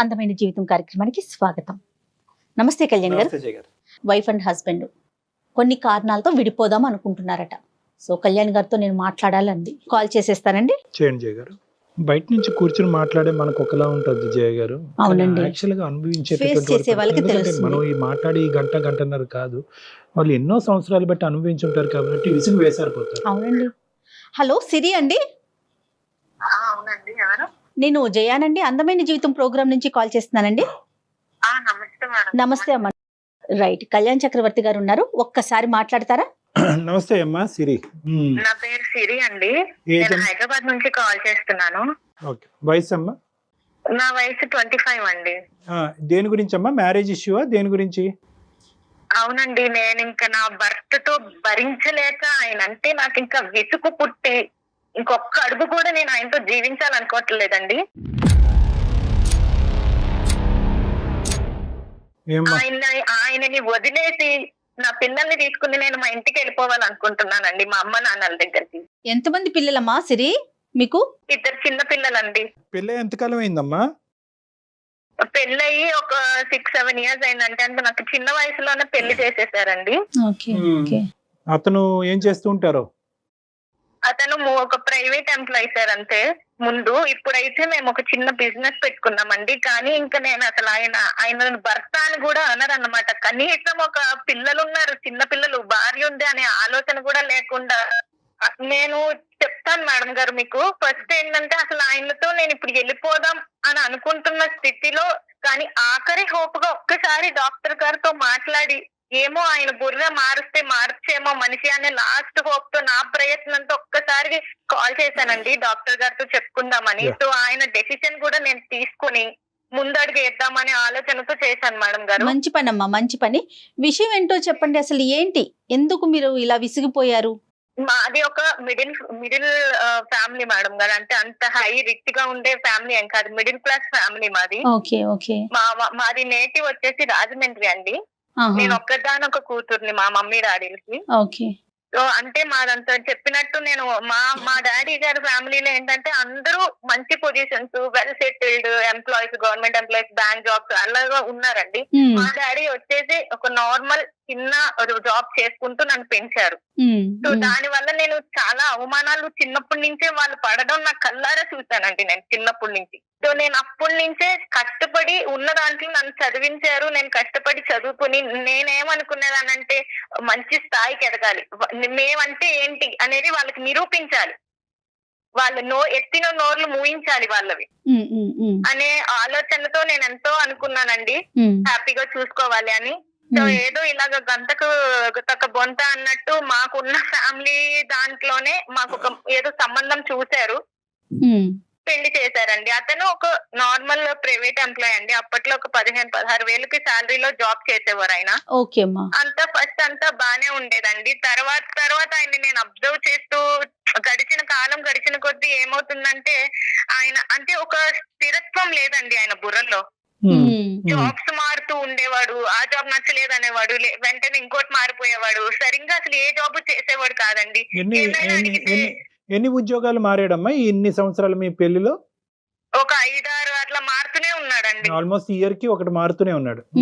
అందమైన జీవితం కార్యక్రమానికి స్వాగతం. నమస్తే కళ్యాణ్ గారు. వైఫ్ అండ్ హస్బెండ్ కొన్ని కారణాలతో విడిపోదాం అనుకుంటున్నారట. సో కళ్యాణ్ గారితో నేను మాట్లాడాలండి. కాల్ చేసేస్తానండి. చేయండి జయ గారు. బయట నుంచి కూర్చొని మాట్లాడే మనకు ఒకలా ఉంటుంది జయ గారు. అవునండి. యాక్చువల్ గా ఫేస్ చేసే వాళ్ళకి తెలుస్తుంది. మనం ఈ మాట్లాడి గంటన్నర కాదు, వాళ్ళు ఎన్నో సంవత్సరాలు బట్టి అనుభవించుంటారు కాబట్టి విసుగు వేసారిపోతారు. అవునండి. హలో సిరి అండి. అవునండి, ఎవరు? నేను జయానండి, అందమైన జీవితం ప్రోగ్రామ్ నుంచి కాల్ చేస్తున్నానండి. నమస్తే మేడం. నమస్తే అమ్మ. రైట్, కళ్యాణ్ చక్రవర్తి గారు ఉన్నారు, ఒక్కసారి మాట్లాడతారా? నమస్తే అమ్మా సిరి. నా పేరు సిరి అండి. ఏజ్ నేను హైదరాబాద్ నుంచి కాల్ చేస్తున్నాను. ఓకే. వయసు అమ్మా? నా వయసు 25 అండి. దేని గురించి అమ్మా? మ్యారేజ్ ఇష్యూవా? దేని గురించి? అవునండి, నేను ఇంకా నా భర్త తో భరించలేక ఆయన అంటే నాకు ఇంకా విసుగు పుట్టి ఇంకొక అడుగు కూడా నేను ఆయనతో జీవించాలనుకోవట్లేదండి. ఆయనని వదిలేసి నా పిల్లల్ని తీసుకుని నేను మా ఇంటికి వెళ్ళిపోవాలనుకుంటున్నానండి, మా అమ్మ నాన్నల దగ్గరికి. ఎంతమంది పిల్లలమ్మా సిరి మీకు? 2 చిన్న పిల్లలండి. పెళ్ళి ఎంతకాలం అయిందమ్మా? పెళ్ళయి ఒక 6-7 ఇయర్స్ అయిందంటే, అంటే నాకు చిన్న వయసులోనే పెళ్లి చేసేసారండి. అతను ఏం చేస్తూ ఉంటారు? అతను ఒక ప్రైవేట్ ఎంప్లాయీ సార్ అంతే ముందు. ఇప్పుడైతే మేము ఒక చిన్న బిజినెస్ పెట్టుకున్నామండి. కానీ ఇంకా నేను అసలు ఆయన భర్త అని కూడా అనరన్నమాట. కనీసం ఒక పిల్లలు ఉన్నారు, చిన్న పిల్లలు, భార్య ఉంది అనే ఆలోచన కూడా లేకుండా. నేను చెప్తాను మేడం గారు మీకు. ఫస్ట్ ఏంటంటే అసలు ఆయనతో నేను ఇప్పుడు వెళ్ళిపోదాం అని అనుకుంటున్న స్థితిలో, కానీ ఆఖరి హోప్ గా ఒక్కసారి డాక్టర్ గారితో మాట్లాడి ఏమో ఆయన బుర్ర మారుస్తే మార్చేమో మనిషి అనే లాస్ట్ హోప్ తో నా ప్రయత్నంతో ఒక్కసారి కాల్ చేశానండి డాక్టర్ గారితో చెప్పుకుందామని. సో ఆయన డెసిషన్ కూడా నేను తీసుకుని ముందడుగు వేద్దామనే ఆలోచనతో చేశాను మేడం గారు. మంచి పని అమ్మా, మంచి పని. విషయం ఏంటో చెప్పండి, అసలు ఏంటి, ఎందుకు మీరు ఇలా విసిగిపోయారు? మాది ఒక మిడిల్ ఫ్యామిలీ మేడం గారు. అంటే అంత హై రిచ్ గా ఉండే ఫ్యామిలీ ఏం కాదు, మిడిల్ క్లాస్ ఫ్యామిలీ మాది. Okay okay. మాది నేటివ్ వచ్చేసి రాజమండ్రి అండి. నేను ఒక్కదానొక కూతుర్ని మా మమ్మీ డాడీలకి. ఓకే. సో అంటే మాదంతా చెప్పినట్టు నేను మా డాడీ గారి ఫ్యామిలీలో ఏంటంటే అందరూ మంచి positions, well settled employees, government employees, bank jobs అలాగా ఉన్నారండి. మా డాడీ వచ్చేసి ఒక నార్మల్ చిన్న జాబ్ చేసుకుంటూ నన్ను పెంచారు. సో దాని వల్ల నేను చాలా అవమానాలు చిన్నప్పటి నుంచే వాళ్ళు పడడం నా కళ్ళారా చూశానండి నేను చిన్నప్పటి నుంచి. సో నేను అప్పటి నుంచే కష్టపడి ఉన్న దాంట్లో నన్ను చదివించారు. నేను కష్టపడి చదువుకుని నేనేమనుకునేదానంటే మంచి స్థాయికి ఎదగాలి, మేమంటే ఏంటి అనేది వాళ్ళకి నిరూపించాలి, వాళ్ళు ఎత్తిన నోర్లు మూయించాలి వాళ్ళవి అనే ఆలోచనతో నేను ఎంతో అనుకున్నానండి, హ్యాపీగా చూసుకోవాలి అని. సో ఏదో ఇలాగ గంటకు తక్క బొంత అన్నట్టు మాకున్న ఫ్యామిలీ దాంట్లోనే మాకు ఒక ఏదో సంబంధం చూశారు, పెళ్లి చేశారండి. అతను ఒక నార్మల్ ప్రైవేట్ ఎంప్లాయ్ అండి. అప్పట్లో ఒక 15-16 వేలకి శాలరీలో జాబ్ చేసేవారు ఆయన. అంతా ఫస్ట్ అంతా బానే ఉండేదండి. తర్వాత ఆయన్ని నేను అబ్జర్వ్ చేస్తూ గడిచిన కొద్దీ ఏమవుతుందంటే ఆయన అంటే ఒక స్థిరత్వం లేదండి ఆయన బుర్రలో. జాబ్స్ మారుతూ ఉండేవాడు, ఆ జాబ్ నచ్చలేదు అనేవాడు, వెంటనే ఇంకోటి మారిపోయేవాడు, సరిగ్గా అసలు ఏ జాబ్ చేసేవాడు కాదండి. ఎన్ని ఉద్యోగాలు మారాడమ్మా ఇన్ని సంవత్సరాలు మీ పెళ్లిలో? ఒక 5-6 అట్లా మారుతూనే ఉన్నాడండి. ఆల్మోస్ట్ ఇయర్ కి ఒకటి మారుతూనే ఉన్నారండి.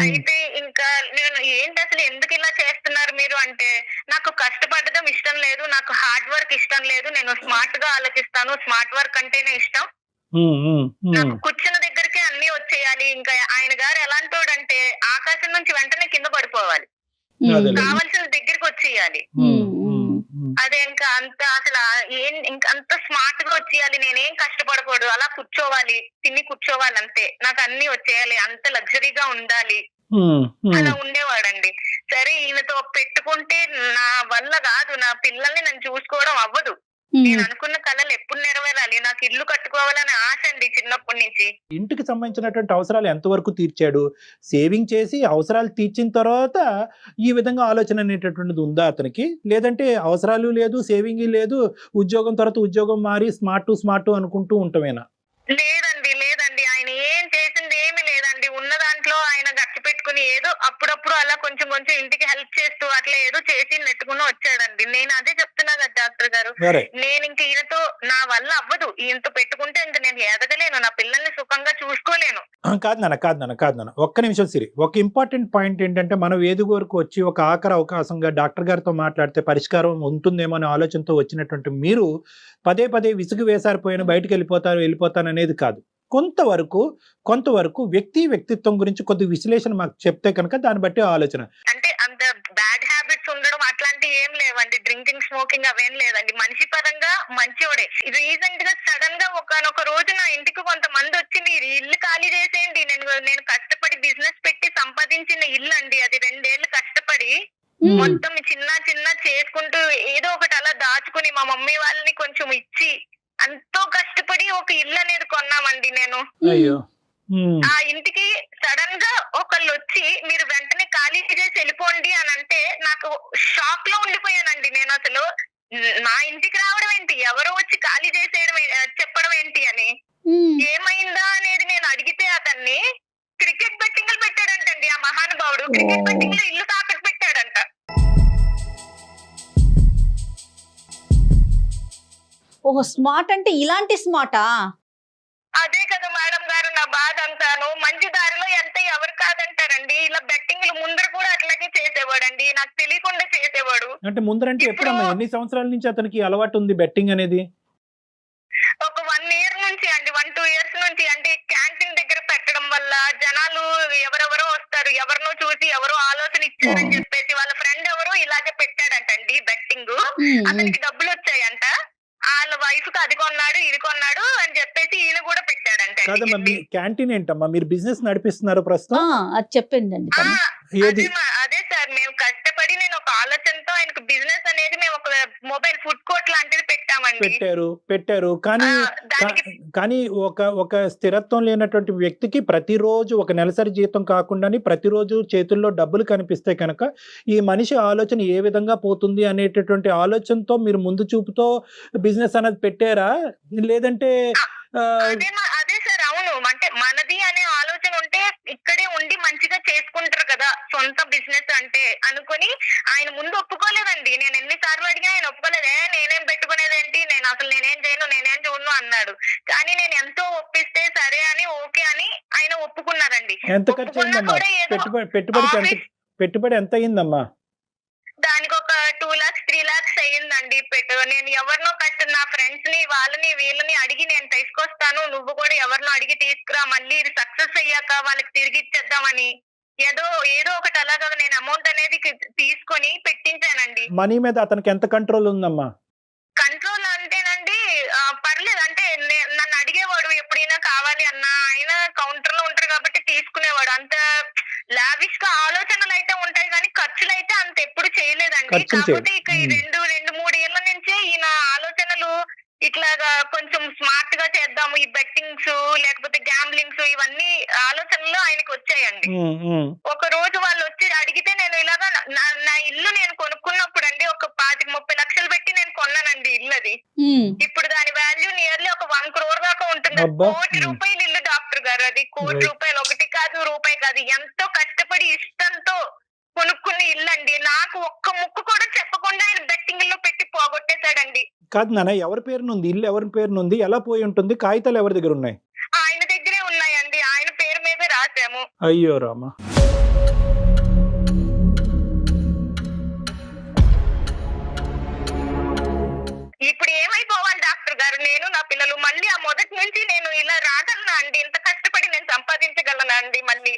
అయితే ఇంకా నేను ఏంటి అసలు ఎందుకు ఇలా చేస్తున్నారు మీరు అంటే, నాకు కష్టపడడం ఇష్టం లేదు, నాకు హార్డ్ వర్క్ ఇష్టం లేదు, నేను స్మార్ట్ గా ఆలోచిస్తాను, స్మార్ట్ వర్క్ అంటేనే ఇష్టం, నాకు కూర్చున్న దగ్గరికి అన్ని వచ్చేయాలి. ఇంకా ఆయన గారు ఎలాంటోడంటే ఆకాశం నుంచి వెంటనే కింద పడిపోవాలి, కావాల్సిన దగ్గరికి వచ్చేయాలి. అదే ఇంకా అంత అసలు ఇంకా అంత స్మార్ట్ గా వచ్చేయాలి, నేనేం కష్టపడకూడదు, అలా కూర్చోవాలి, తిని కూర్చోవాలి అంతే, నాకు అన్ని వచ్చేయాలి, అంత లగ్జరీగా ఉండాలి, అలా ఉండేవాడండి. సరే ఈయనతో పెట్టుకుంటే నా వల్ల కాదు, నా పిల్లల్ని నన్ను చూసుకోవడం అవ్వదు, నేను అనుకున్న కళలు ఎప్పుడు నెరవేరాలి, నాకు ఇల్లు కట్టుకోవాలని ఆశ అండి చిన్నప్పటి నుంచి. ఇంటికి సంబంధించినటువంటి అవసరాలు ఎంతవరకు తీర్చాడు? సేవింగ్ చేసి అవసరాలు తీర్చిన తర్వాత ఈ విధంగా ఆలోచన అనేటటువంటిది ఉందా అతనికి? లేదంటే అవసరాలు లేదు, సేవింగ్ లేదు, ఉద్యోగం తర్వాత ఉద్యోగం మారి స్మార్ట్ అనుకుంటూ ఉంటామేనా? లేదండి ఆయన ఏం చేసింది ఏమి లేదండి. ఉన్న దాంట్లో ఆయన గట్టి పెట్టుకుని ఏదో అప్పుడప్పుడు అలా కొంచెం కొంచెం ఇంటికి హెల్ప్ చేస్తూ అట్లా ఏదో చేసి నెట్టుకుని వచ్చాడండి. నేను అదే చెప్తున్నా కదా డాక్టర్ గారు, సరే నేను ఇంక ఈయనతో నా వల్ల అవ్వదు. ఈయనతో పెట్టుకుంటే ఇంక నేను ఎదగలేను, నా పిల్లల్ని సుఖంగా చూసుకోలేను. కాదు నాన్న ఒక్క నిమిషం సిరి. ఒక ఇంపార్టెంట్ పాయింట్ ఏంటంటే మనం వేదిక వరకు వచ్చి ఒక ఆఖరి అవకాశంగా డాక్టర్ గారితో మాట్లాడితే పరిష్కారం ఉంటుందేమో అనే ఆలోచనతో వచ్చినటువంటి మీరు పదే పదే విసుగు వేసారిపోయిన బయటకు వెళ్ళిపోతాను అనేది కాదు. కొంతవరకు వ్యక్తిత్వం గురించి కొద్ది విశ్లేషణ మాకు చెప్తే కనుక దాన్ని బట్టి ఆలోచన. అంటే అంత బ్యాడ్ హ్యాబిట్స్ ఉండడం అట్లాంటివి ఏం లేవండి, డ్రింకింగ్ స్మోకింగ్ అవేం లేదండి. మనిషి పరంగా మంచివాడే. రీసెంట్ గా సడన్ గా ఒక రోజు నా ఇంటికి కొంతమంది వచ్చి మీరు ఇల్లు ఖాళీ చేసేయండి, నేను కష్టపడి బిజినెస్ పెట్టి సంపాదించిన ఇల్లు అండి అది, 2 ఏళ్ళు కష్టపడి మొత్తం చిన్న చిన్న చేసుకుంటూ ఏదో ఒకటి అలా దాచుకుని మా మమ్మీ వాళ్ళని కొంచెం ఇచ్చి ఎంతో కష్టపడి ఒక ఇల్లు అనేది కొన్నామండి నేను. అయ్యో ఆ ఇంటికి సడన్ గా ఒకళ్ళు వచ్చి మీరు వెంటనే ఖాళీ చేసి వెళ్ళిపోండి అని అంటే నాకు షాక్ లో ఉండిపోయానండి. నేను అసలు నా ఇంటికి రావడం ఏంటి, ఎవరో వచ్చి ఖాళీ చేసేయడం చెప్పడం ఏంటి అని, ఏమైందా అనేది నేను అడిగితే అతన్ని క్రికెట్ బెట్టింగ్లు పెట్టాడంటండి ఆ మహానుభావుడు. క్రికెట్ బెట్టింగ్ లో ఇల్లు తాకట్టు పెట్టాడంట. ఓహో, స్మార్ట్ అంటే ఇలాంటి స్మార్టా? అదే కదా మేడం గారు నా బాధ అంతాను. మంచి దారిలో ఎంత ఎవరు కాదంటారండి. ఇలా బెట్టింగ్లు ముందర కూడా అట్లాగే చేసేవాడండి, నాకు తెలియకుండా చేసేవాడు. అంటే ముందరంటే ఎప్పుడమ్మా, ఎన్ని సంవత్సరాల నుంచి అతనికి అలవాటు ఉంది బెట్టింగ్ అనేది? ఒక 1 ఇయర్ నుంచి అండి, 1-2 ఇయర్స్ నుంచి. అంటే క్యాంటీన్ దగ్గర పెట్టడం వల్ల జనాలు ఎవరెవరో వస్తారు, ఎవరినో చూసి ఎవరో ఆలోచన ఇచ్చారని చెప్పేసి వాళ్ళ ఫ్రెండ్ ఎవరో ఇలాగే పెట్టాడంటండి బెట్టింగ్. అతనికి డబ్బులు వచ్చాయంట, వాళ్ళ వైఫ్ కి అది కొన్నాడు ఇది కొన్నాడు అని చెప్పేసి ఈయన కూడా పెట్టాడంట. కాదమ్మా, మీ క్యాంటీన్ ఏంటమ్మా, మీరు బిజినెస్ నడిపిస్తున్నారు ప్రస్తుతం? అది చెప్పిందండి. అదే సార్, మేము కష్టపడి నేను ఒక ఆలోచనతో ఆయనకు బిజినెస్ అనేది మేము ఒక మొబైల్ ఫుడ్ కోర్ట్ లాంటిది పెట్టామండి. పెట్టారు కానీ ఒక స్థిరత్వం లేనటువంటి వ్యక్తికి ప్రతిరోజు ఒక నెలసరి జీతం కాకుండా ప్రతిరోజు చేతుల్లో డబ్బులు కనిపిస్తే కనుక ఈ మనిషి ఆలోచన ఏ విధంగా పోతుంది అనేటటువంటి ఆలోచనతో మీరు ముందు చూపుతో బిజినెస్ అనేది పెట్టారా, లేదంటే? అదే సార్, అవును. అంటే మనది అనే ఆలోచన ఉంటే ఇక్కడే ఉండి మంచిగా చేసుకుంటారు కదా సొంత బిజినెస్ అంటే అనుకుని ఆయన ముందు ఒప్పుకోలేదండి. నేను ఎన్నిసార్లు అడిగా ఆయన ఒప్పుకోలేదే, నేనేం పెట్టుకునేదేంటి, నేనేం చేయను, నేనేం చూడను అన్నాడు. కానీ నేను ఎంతో ఒప్పిస్తే సరే అని ఓకే అని ఆయన ఒప్పుకున్నారండి. ఎంత ఖర్చు అయిందమ్మా పెట్టుబడి ఎంత అయిందమ్మా? దానికి ఒక 2 lakhs 3 lakhs అయ్యిందండి. నేను ఎవరినో నా ఫ్రెండ్స్ ని వాళ్ళని వీళ్ళని అడిగి నేను తీసుకొస్తాను, నువ్వు కూడా ఎవరినో అడిగి తీసుకురా, మళ్ళీ ఇది సక్సెస్ అయ్యాక వాళ్ళకి తిరిగి ఇచ్చేద్దామని ఏదో ఒకటి అలాగా నేను అమౌంట్ అనేది తీసుకొని పెట్టించానండి. మనీ మీద అతనికి ఎంత కంట్రోల్ ఉందమ్మా? కంట్రోల్ అంటేనండి పర్లేదు. అంటే నన్ను అడిగేవాడు ఎప్పుడైనా కావాలి అన్నా, ఆయన కౌంటర్ లో ఉంటారు కాబట్టి తీసుకునేవాడు. అంత లావిష్ గా ఆలోచనలు అయితే ఉంటాయి కానీ ఖర్చులు అయితే అంత ఎప్పుడు చేయలేదండి. కాకపోతే ఇక ఈ 2-3 ఏళ్ల నుంచే ఈయన ఆలోచనలు ఇట్లాగా కొంచెం స్మార్ట్ గా చేద్దాము, ఈ బెట్టింగ్స్ లేకపోతే గ్యాంబ్లింగ్స్ ఇవన్నీ ఆలోచనలు ఆయనకు వచ్చాయండి. ఒక రోజు వాళ్ళు వచ్చి అడిగితే నేను ఇలాగా నా ఇల్లు నేను కొనుక్కున్నప్పుడు అండి ఒక 25-30 లక్షలు పెట్టి నేను కొన్నానండి ఇల్లు. అది ఇప్పుడు దాని వాల్యూ నియర్లీ ఒక 1 crore దాకా ఉంటుంది. 1 కోటి రూపాయలు ఇల్లు డాక్టర్ గారు, అది 1 కోటి రూపాయలు, ఒకటి కాదు రూపాయి కాదు, ఎంతో కష్టపడి ఇష్టంతో కొనుక్కున్న ఇల్లు అండి. నాకు ఒక్క ముక్కు కూడా చెప్పకుండా ఆయన బెట్టింగ్ లో పెట్టి పోగొట్టేశాడండి. కాదు నాన్న, ఎవరి పేరునుంది ఇల్లు, ఎవరి పేరునుంది, ఎలా పోయి ఉంటుంది, కాగితాలు ఎవరి దగ్గర ఉన్నాయి? ఆయన దగ్గరే ఉన్నాయండి, ఆయన పేరు మీదే రాసాము. అయ్యో రామా. ఇప్పుడు ఏమైపోవాలి డాక్టర్ గారు, నేను నా పిల్లలు మళ్ళీ ఆ మొదటి నుంచి నేను ఇలా రాగలనా అండి? ఇంత కష్టపడి నేను సంపాదించగలనా అండి మళ్ళీ?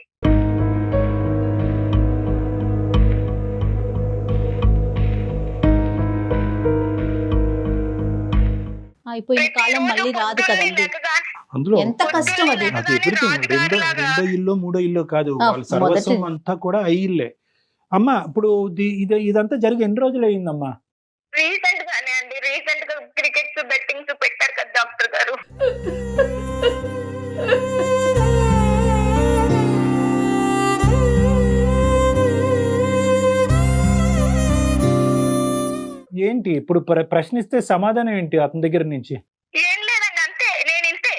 అయిపోయిన కాలం మళ్ళీ రాదు కదండి. అందులో ఎంత కష్టం అది. రెండో ఇల్లు 3వ ఇల్లు కాదు, వాళ్ళ సర్వస్వం అంతా కూడా ఇల్లే. అమ్మా ఇప్పుడు ఇదంతా జరిగి ఎన్ని రోజులు అయిందమ్మా? రీసెంట్ గానే అండి, రీసెంట్ గా క్రికెట్స్ బెట్టింగ్స్ పెట్టారు కదా డాక్టర్ గారు. ఏంటి ఇప్పుడు ప్రశ్నిస్తే సమాధానం ఏంటి అతని దగ్గర నుంచి? ఏం లేదండి, అంతే. నేను ఇంతే,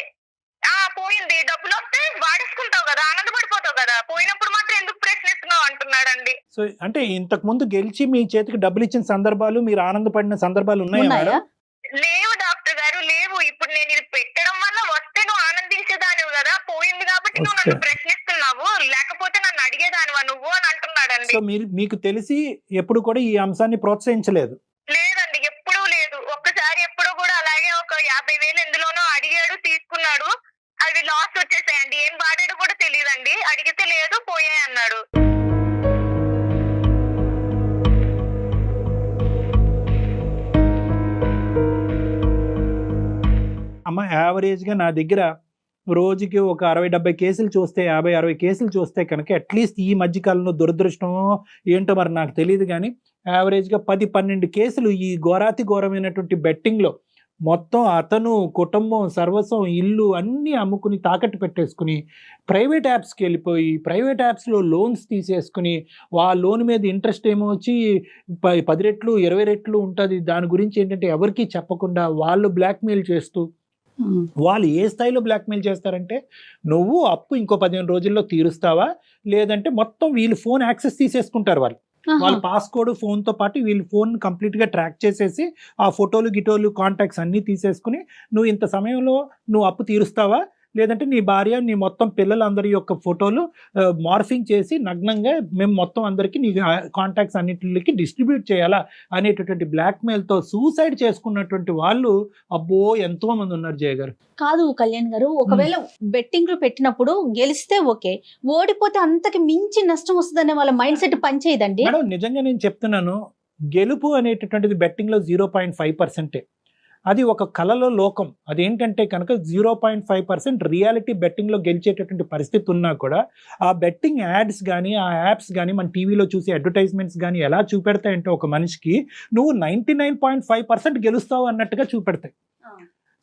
పోయింది డబ్బులు వస్తే వాడేసుకుంటావు కదా, ఆనందపడిపోతావు కదా, పోయినప్పుడు మాత్రం ఎందుకు ప్రశ్నిస్తున్నావు అంటున్నాను. సో అంటే ఇంతకు ముందు గెలిచి మీ చేతికి డబ్బులు ఇచ్చిన సందర్భాలు, మీరు ఆనందపడిన సందర్భాలు ఉన్నాయా ఉన్నాయా? మేడం? లేవు డాక్టర్ గారు, లేవు. ఇప్పుడు నేను ఇది పెట్టడం వల్ల వస్తే నువ్వు ఆనందించేదానివి కదా, పోయింది కాబట్టి నువ్వు నన్ను ప్రశ్నిస్తున్నావు, లేకపోతే నన్ను అడిగేదానివా నువ్వు అని అంటున్నాడండి. సో మీకు తెలిసి ఎప్పుడు కూడా ఈ అంశాన్ని ప్రోత్సహించలేదు? లేదండి, ఎప్పుడూ లేదు. ఒక్కసారి ఎప్పుడు కూడా అలాగే ఒక 50,000 ఎందులోనో అడిగాడు, తీసుకున్నాడు. అవి లాస్ వచ్చేసాయండి. ఏం వాడాడు కూడా తెలియదండి. అడిగితే లేదు, పోయాయి అన్నాడు. అమ్మ యావరేజ్గా నా దగ్గర రోజుకి ఒక 60-70 కేసులు చూస్తే, 50-60 కేసులు చూస్తే కనుక అట్లీస్ట్ ఈ మధ్యకాలంలో దురదృష్టమో ఏంటో మరి నాకు తెలియదు కానీ యావరేజ్గా 10-12 కేసులు ఈ ఘోరాతి ఘోరమైనటువంటి బెట్టింగ్లో మొత్తం అతను, కుటుంబం, సర్వస్వం, ఇల్లు అన్నీ అమ్ముకుని తాకట్టు పెట్టేసుకుని ప్రైవేట్ యాప్స్కి వెళ్ళిపోయి ప్రైవేట్ యాప్స్లో లోన్స్ తీసేసుకుని ఆ లోన్ మీద ఇంట్రెస్ట్ ఏమో వచ్చి 10 రెట్లు 20 రెట్లు ఉంటుంది. దాని గురించి ఏంటంటే ఎవరికీ చెప్పకుండా వాళ్ళు బ్లాక్మెయిల్ చేస్తూ, వాళ్ళు ఏ స్థాయిలో బ్లాక్మెయిల్ చేస్తారంటే నువ్వు అప్పు ఇంకో 15 రోజుల్లో తీరుస్తావా, లేదంటే మొత్తం వీళ్ళు ఫోన్ యాక్సెస్ తీసేసుకుంటారు. వాళ్ళ పాస్కోడ్ ఫోన్తో పాటు వీళ్ళు ఫోన్ కంప్లీట్గా ట్రాక్ చేసేసి ఆ ఫోటోలు గిటోలు కాంటాక్ట్స్ అన్నీ తీసేసుకుని నువ్వు ఇంత సమయంలో నువ్వు అప్పు తీరుస్తావా, లేదంటే నీ భార్య, నీ మొత్తం పిల్లలందరి యొక్క ఫోటోలు మార్ఫింగ్ చేసి నగ్నంగా మేము మొత్తం అందరికీ నీ కాంటాక్ట్స్ అన్నిటికి డిస్ట్రిబ్యూట్ చేయాలా అనేటటువంటి బ్లాక్మెయిల్తో సూసైడ్ చేసుకున్నటువంటి వాళ్ళు అబ్బో ఎంతో మంది ఉన్నారు జయ గారు. కాదు కళ్యాణ్ గారు, ఒకవేళ బెట్టింగ్ లో పెట్టినప్పుడు గెలిస్తే ఓకే, ఓడిపోతే అంతకి మించి నష్టం వస్తుందనే వాళ్ళ మైండ్ సెట్ పనిచేయదండి మేడం. నిజంగా నేను చెప్తున్నాను, గెలుపు అనేటటువంటిది బెట్టింగ్లో 0.5%. అది ఒక కళలో లోకం. అదేంటంటే కనుక 0.5% రియాలిటీ బెట్టింగ్లో గెలిచేటటువంటి పరిస్థితి ఉన్నా కూడా ఆ బెట్టింగ్ యాడ్స్ కానీ ఆ యాప్స్ కానీ మన టీవీలో చూసే అడ్వర్టైజ్మెంట్స్ కానీ ఎలా చూపెడతాయంటే ఒక మనిషికి నువ్వు 99.5% గెలుస్తావు అన్నట్టుగా చూపెడతాయి.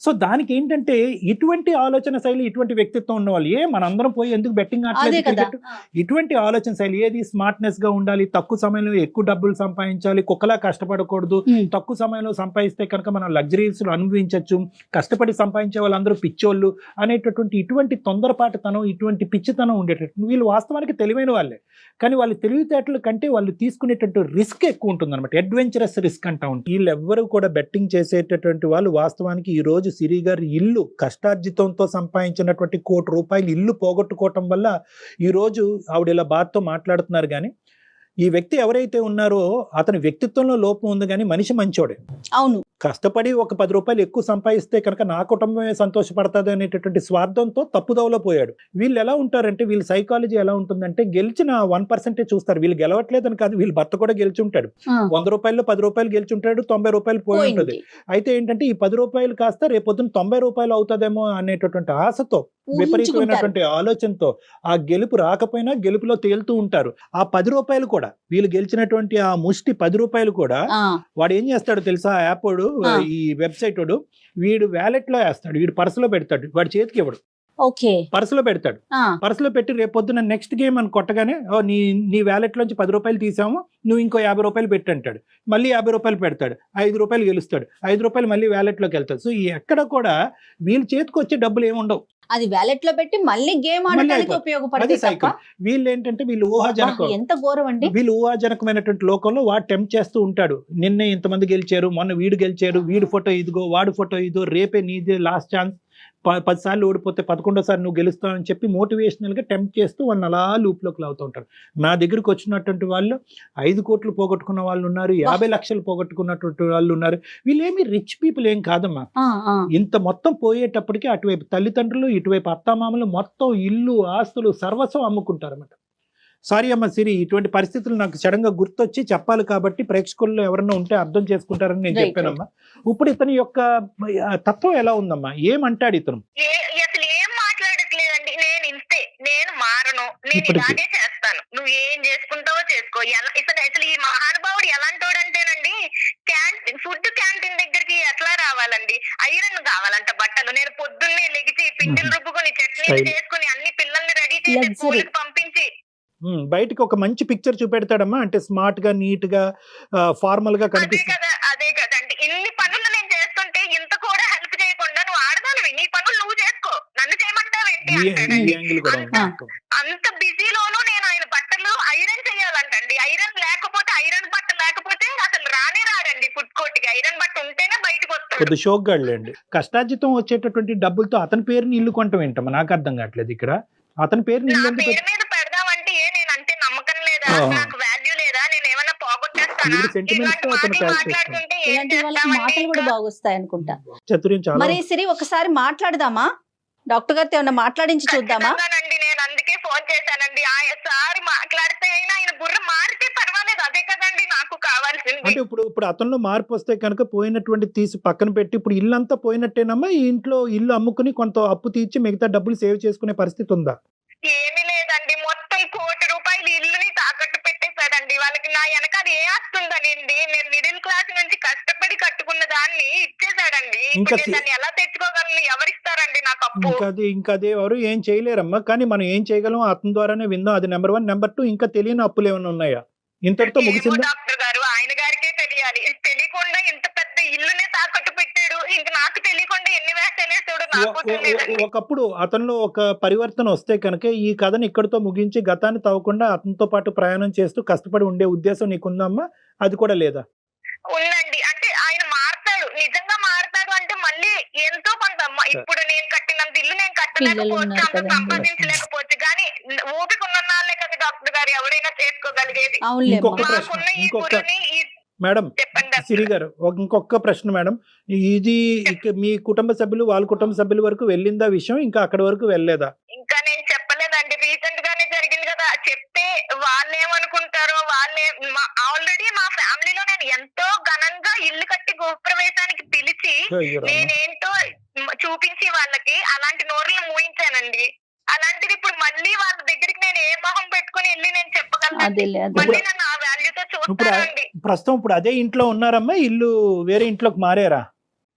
సో దానికి ఏంటంటే ఇటువంటి ఆలోచన శైలి, ఇటువంటి వ్యక్తిత్వం ఉన్న వాళ్ళు మనందరం పోయి ఎందుకు బెట్టింగ్ ఆడలేదు, ఇటువంటి ఆలోచన శైలి ఏది స్మార్ట్నెస్ గా ఉండాలి, తక్కువ సమయంలో ఎక్కువ డబ్బులు సంపాదించాలి, కుక్కలా కష్టపడకూడదు, తక్కువ సమయంలో సంపాదిస్తే కనుక మనం లగ్జరీస్ అనుభవించవచ్చు, కష్టపడి సంపాదించే వాళ్ళందరూ పిచ్చోళ్ళు అనేటటువంటి ఇటువంటి తొందరపాటుతనం, ఇటువంటి పిచ్చితనం ఉండేటట్టు వీళ్ళు వాస్తవానికి తెలివైన వాళ్ళే, కానీ వాళ్ళు తెలివితేటల కంటే వాళ్ళు తీసుకునేటట్టు రిస్క్ ఎక్కువ ఉంటుంది అనమాట. అడ్వెంచరస్ రిస్క్ అంటా ఉంటుంది. వీళ్ళెవ్వరూ కూడా బెట్టింగ్ చేసేటటువంటి వాళ్ళు వాస్తవానికి ఈ రోజు సిరి గారి ఇల్లు కష్టార్జితంతో సంపాదించినటువంటి ₹1 కోటి ఇల్లు పోగొట్టుకోవటం వల్ల ఈరోజు ఆవిడ ఇలా బాధతో మాట్లాడుతున్నారు. కానీ ఈ వ్యక్తి ఎవరైతే ఉన్నారో అతని వ్యక్తిత్వంలో లోపం ఉంది, కానీ మనిషి మంచోడే. అవును, కష్టపడి ఒక ₹10 ఎక్కువ సంపాదిస్తే కనుక నా కుటుంబమే సంతోషపడుతుంది అనేటటువంటి స్వార్థంతో తప్పుదోవలో పోయాడు. వీళ్ళు ఎలా ఉంటారంటే, వీళ్ళ సైకాలజీ ఎలా ఉంటుందంటే గెలిచిన 1% చూస్తారు. వీళ్ళు గెలవట్లేదని కాదు, వీళ్ళ భర్త కూడా గెలిచి ఉంటాడు. ₹100లో ₹10 గెలిచి ఉంటాడు, ₹90 పోయి ఉంటుంది. అయితే ఏంటంటే ఈ ₹10 కాస్త రేపొద్దున ₹90 అవుతుందేమో అనేటటువంటి ఆశతో, విపరీతమైనటువంటి ఆలోచనతో ఆ గెలుపు రాకపోయినా గెలుపులో తేలుతూ ఉంటారు. ఆ ₹10 కూడా వీళ్ళు గెలిచినటువంటి ఆ ముష్టి ₹10 కూడా వాడు ఏం చేస్తాడు తెలుసా? ఆ యాప్ వాడు, ఈ వెబ్సైట్ వాడు, వీడు వ్యాలెట్ లో వేస్తాడు, వీడు పర్సులో పెడతాడు, వాడి చేతికి ఇవ్వడు, పర్సులో పెడతాడు. పర్సులో పెట్టి రేపొద్దున నెక్స్ట్ గేమ్ అని కొట్టగానే నీ వ్యాలెట్ లోంచి ₹10 తీసాము, నువ్వు ఇంకో ₹50 పెట్టి అంటాడు. మళ్ళీ ₹50 పెడతాడు, ₹5 గెలుస్తాడు, ₹5 మళ్ళీ వ్యాలెట్ లోకి వెళ్తాడు. సో ఎక్కడ కూడా వీళ్ళ చేతికి వచ్చే డబ్బులు ఏముండవు, అది వ్యాలెట్ లో పెట్టి మళ్ళీ గేమ్ ఆడడానికి ఉపయోగపడేది సైకిల్. వీళ్ళు ఏంటంటే వీళ్ళు ఊహాజనకం, ఎంత ఘోరం అండి. వీళ్ళు ఊహాజనకమైనటువంటి లోకంలో వాడు టెంప్ట్ చేస్తూ ఉంటాడు. నిన్నే ఇంతమంది గెలిచారు, మొన్న వీడు గెలిచారు, వీడి ఫోటో ఇదిగో, వాడి ఫోటో ఇదో, రేపే నీదే లాస్ట్ ఛాన్స్, 10 సార్లు ఓడిపోతే 11వ నువ్వు గెలుస్తావు అని చెప్పి మోటివేషనల్ గా టెంప్ట్ చేస్తూ వాళ్ళని అలా లూప్లోకి లాగుతూ ఉంటారు. నా దగ్గరకు వచ్చినటువంటి వాళ్ళు 5 కోట్లు పోగొట్టుకున్న వాళ్ళు ఉన్నారు, 50 లక్షలు పోగొట్టుకున్నటువంటి వాళ్ళు ఉన్నారు. వీళ్ళేమి రిచ్ పీపుల్ ఏం కాదమ్మా. ఇంత మొత్తం పోయేటప్పటికి అటువైపు తల్లిదండ్రులు, ఇటువైపు అత్తామామలు మొత్తం ఇల్లు, ఆస్తులు, సర్వస్వం అమ్ముకుంటారు అన్నమాట. సారీ అమ్మ సిరి, ఇటువంటి పరిస్థితులు నాకు సడన్ గా గుర్తొచ్చి చెప్పాలి కాబట్టి ప్రేక్షకుల్లో ఎవరన్నా ఉంటే అర్థం చేసుకుంటారని నేను చెప్పానమ్మా. ఇప్పుడు ఇతని యొక్క తత్వం ఎలా ఉందమ్మా? ఏమంటాడు ఇతను? అసలు ఏం మాట్లాడట్లేదండి. నేను ఇంతే, నేను మారను, నేను ఇలాగే చేస్తాను, నువ్వు ఏం చేసుకుంటావో చేసుకో. అసలు ఈ మహానుభావుడు ఎలాంటోడంటేనండి, ఫుడ్ క్యాంటీన్ దగ్గరికి ఎట్లా రావాలండి, ఐరన్ కావాలంట బట్టలు. నేను పొద్దున్నే లెగిచి పిండిలు రుబ్బుకొని చట్నీలు చేసుకుని అన్ని పిల్లల్ని రెడీ చేసి స్కూల్కి పంపించి బయటకి ఒక మంచి పిక్చర్ చూపెడతాడమ్మా. అంటే స్మార్ట్ గా, నీట్ గా, ఫార్మల్ గా కనిపిస్తుంది. అదే కదండి. ఇన్ని పనులు నేను చేస్తుంటే ఇంత కూడా హెల్ప్ చేయకుండా నువ్వు ఆడదానివి, నీ పనులు నువ్వు చేసుకో, నన్ను చేయమంటావేంటి? అంత బిజీలోనూ నేను ఆయన బట్టలు ఐరన్ చేయాలంటండి. ఐరన్ కొద్ది షోక్ గాళ్ళండి. కష్టార్జితం వచ్చేటటువంటి డబ్బులతో అతని పేరుని ఇల్లు కొనటం ఏంటమ్మా, నాకు అర్థం కావట్లేదు ఇక్కడ. అతని పేరుని నా ఇల్లు ఎందుకు పేరు మీద పెడదామంటే నేనంటే నమ్మకం లేదా, నాకు వాల్యూ లేదా, నేను ఏమైనా పోగొట్టేస్తానా? ఈవిడ sentiments తో అతను ఇలాంటి ప్యాక్ చేస్తాడు. మాట్లాడుతుంటే ఏం ఇలాంటి వాళ్ళకి మాటలు చేస్తామండి కూడా ఇంకా? బాగొస్తాయి అనుకుంటా. చతుర్యం చాలా మరి సిరి ఒకసారి మాట్లాడదామా, డాక్టర్ గారితో ఏమన్నా మాట్లాడించి చూద్దామా? ఖచ్చితంగానండి, నేను అందుకే ఫోన్ చేశానండి. సారి మాట్లాడితే అయినా ఆయన బుర్ర మారితే పర్వాలేదు, అదే కదండి నాకు కావాల్సింది. అంటే ఇప్పుడు అతనిలో మార్పు వస్తే కనుక పోయినటువంటి తీసి పక్కన పెట్టి ఇప్పుడు ఇల్లు అంతా పోయినట్టేనమ్మా, ఈ ఇంట్లో ఇల్లు అమ్ముకుని కొంత అప్పు తీర్చి మిగతా డబ్బులు సేవ్ చేసుకునే పరిస్థితి ఉందా? ఏమీ లేదండి, మొత్తం ₹1,00,00,000 ఇల్లుని తాకట్టు పెట్టేశాడండి. వాళ్ళకి నా వెనకాల ఏ ఆస్తుందనండి, నేను మిడిల్ క్లాస్ నుంచి కష్టపడి కట్టుకున్న దాన్ని ఇచ్చేసాడండి. ఇంకా ఇప్పుడు నేను దాన్ని ఎలా తెచ్చుకోగలను? ఎవరిస్తారండి నాకు అప్పు? ఇంకా అదే ఎవరు ఏం చేయలేరమ్మా. కానీ మనం ఏం చేయగలం అతని ద్వారానే విందాం. అది నెంబర్ 1. నెంబర్ 2, ఇంకా తెలియని అప్పులు ఏమైనా ఉన్నాయా? ఇంతటితో ఏమో ముగిసిందా? డాక్టర్ గారు, ఆయన గారికే తెలియాలి. తెలియకుండా ఇంత పెద్ద ఇల్లునే తాకట్టు పెట్టాడు. ఇంక నాకు తెలియకుండా ఎన్ని వేసాడు నాకు తెలియదండి. ఒకప్పుడు అతనిలో ఒక పరివర్తన వస్తే కనుక ఈ కథను ఇక్కడితో ముగించి గతాన్ని తవ్వకుండా అతనితో పాటు ప్రయాణం చేస్తూ కష్టపడి ఉండే ఉద్దేశం నీకుందమ్మా? అది కూడా లేదా? ఉందండి, అంటే ఆయన మారతాడు, నిజంగా మారతాడు అంటే మళ్ళీ ఎంతో కొంత ఇప్పుడు నేను కట్టినంత ఇల్లు నేను కట్టలేకపోవచ్చు, పిల్లలు అంత ఉన్నారు సంపాదించలేకపోవచ్చు, కానీ ఓపిక ఉన్న వాళ్ళే కదా డాక్టర్ గారు ఎవరైనా చేసుకోగలిగేది. అవునులే ఇంకొక అమ్మా. ప్రశ్న, మాకున్న ఈ ఇంకొక గురుని మేడం చెప్పండి డాక్టర్ సిరి గారు, ఇంకొక ప్రశ్న మేడం. ఇది మీ కుటుంబ సభ్యులు వాళ్ళ కుటుంబ సభ్యుల వరకు వెళ్ళిందా విషయం? ఇంకా అక్కడి వరకు వెళ్ళలేదా? ఇంకా నేను చెప్పలేదండి, రీసెంట్ గానే జరిగింది కదా, చెప్తే వాళ్ళేమనుకుంటారో ఆల్రెడీ మా ఫ్యామిలీలో నేను ఎంతో ఘనంగా ఇల్లు కట్టి గృహప్రవేశానికి పిలిచి అయ్యో రామ. నేనేంటో చూపించి వాళ్ళకి అలాంటి నోరులు మూయించానండి. అలాంటిది ఇప్పుడు మళ్ళీ వాళ్ళ దగ్గరికి నేను ఏ మొహం పెట్టుకుని వెళ్ళి నేను చెప్పగలను? అదేలే అదే. మళ్ళీ నన్ను ఆ వాల్యూతో చూస్తానండి. ప్రస్తుతం ఇప్పుడు అదే ఇంట్లో ఉన్నారమ్మా? ఇల్లు వేరే ఇంట్లోకి మారారా?